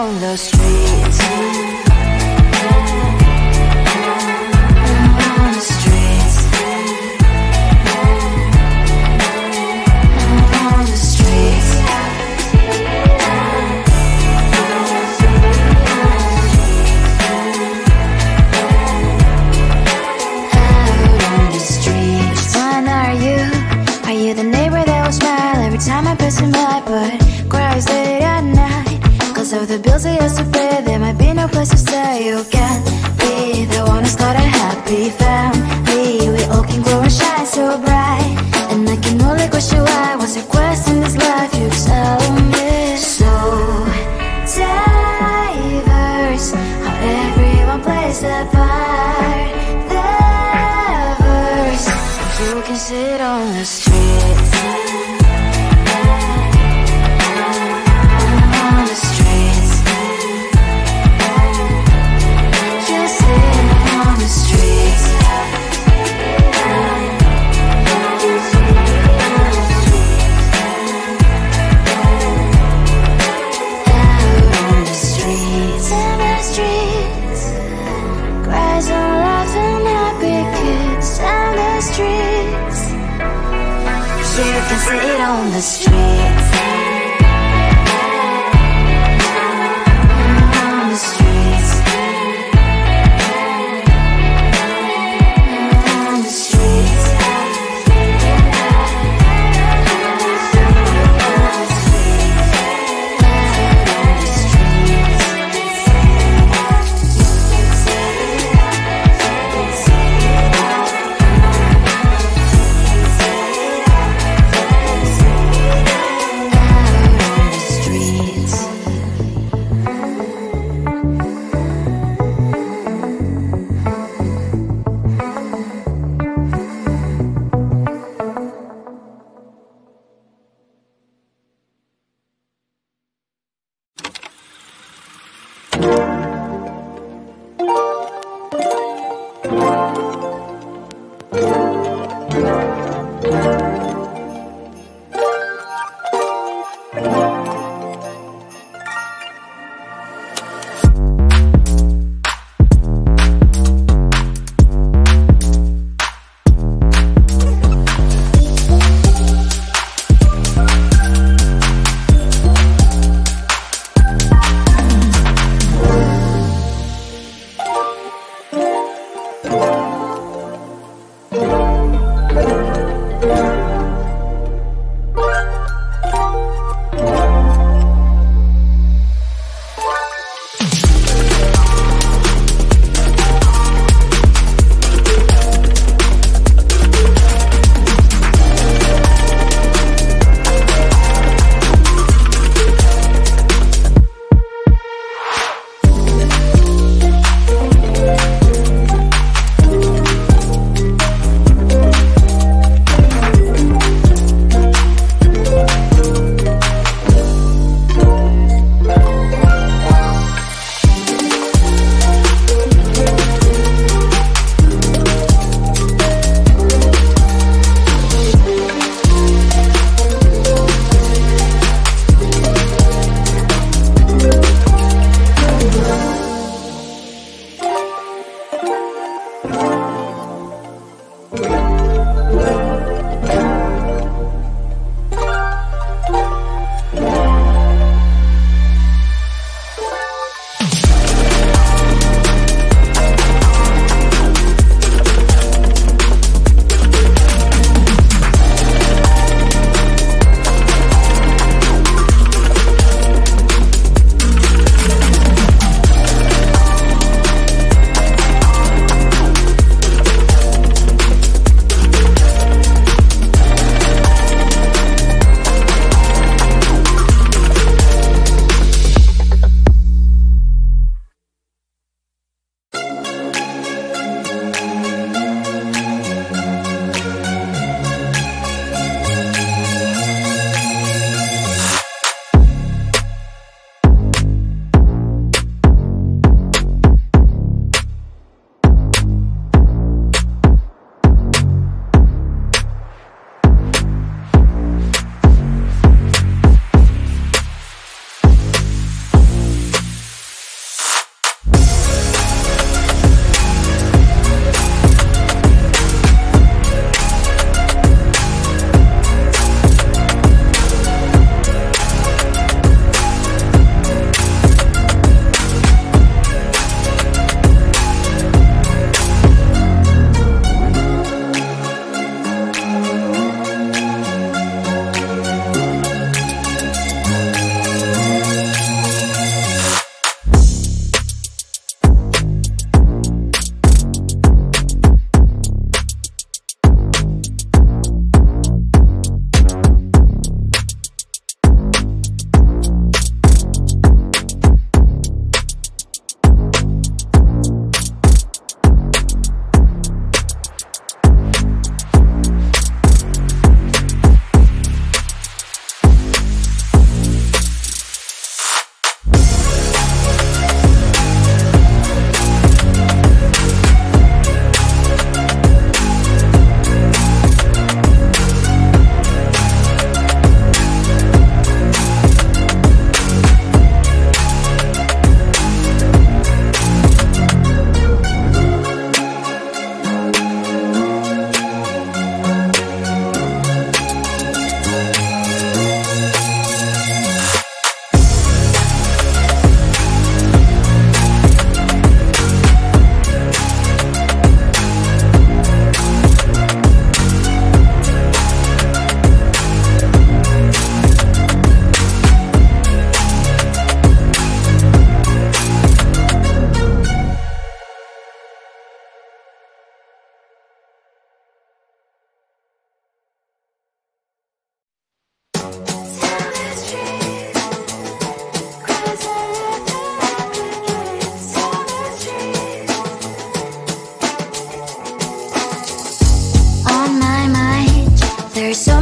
on the streets. On the streets. On the streets. Out on the streets. When are you? Are you the neighbor that will smile every time I pass him by, but cries late at night? Cause of the bills he has to pay, there might be no place to stay. You can't be the one who's got a happy family. We all can glow and shine so bright, and I can only question why. What's your quest in this life? You tell me. So diverse, how everyone plays their part. Their verse, you can sit on the streets. On the streets. Just sit on the streets. Out on the streets. In the streets. Cries and laughing happy kids. Down the streets. You can sit on the streets. On the streets. On the streets. Out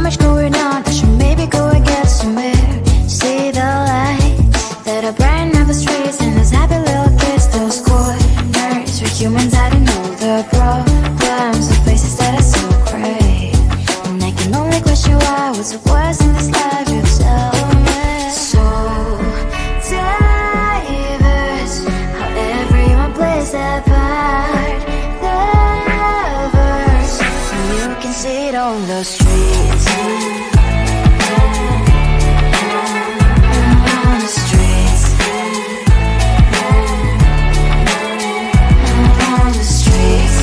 much going on, I should maybe go and get somewhere. See the lights that are brighten up the streets, and those happy little kids, those corners where humans hiding all the problems, the places that are so great. And I can only question why, what's the worst in this life, you tell me. So diverse, how everyone plays their part. The verse, and you can see it on the streets. On the streets. On the streets.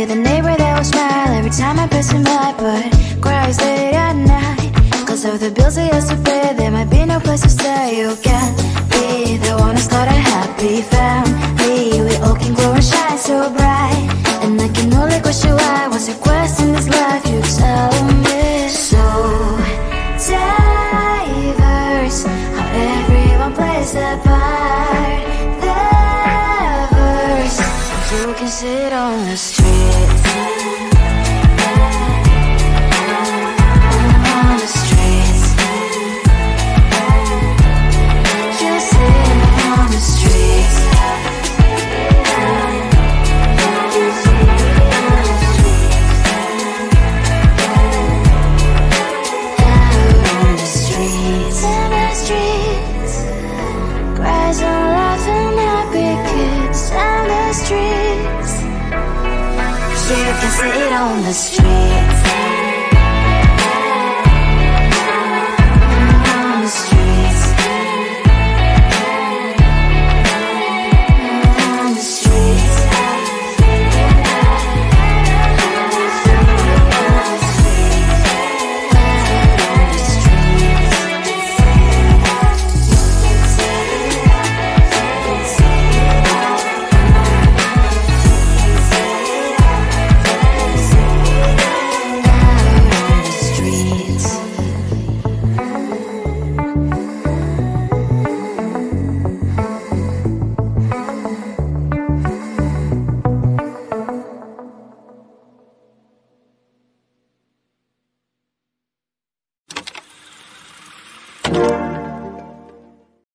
The neighbor that will smile every time I pass him by, but cries late at night. Cause of the bills he has to pay, there might be no place to stay. You can't be the one who's got a happy family. We all can glow and shine so bright, and I can only question why. What's the quest in this life, you tell me. So diverse, how everyone plays their part. The verse, you can sit on the street. On the streets. You sit on the streets. You sit on the streets. Out on the streets. In the streets. Cries and laughing happy kids. On the streets. You can sit on the street.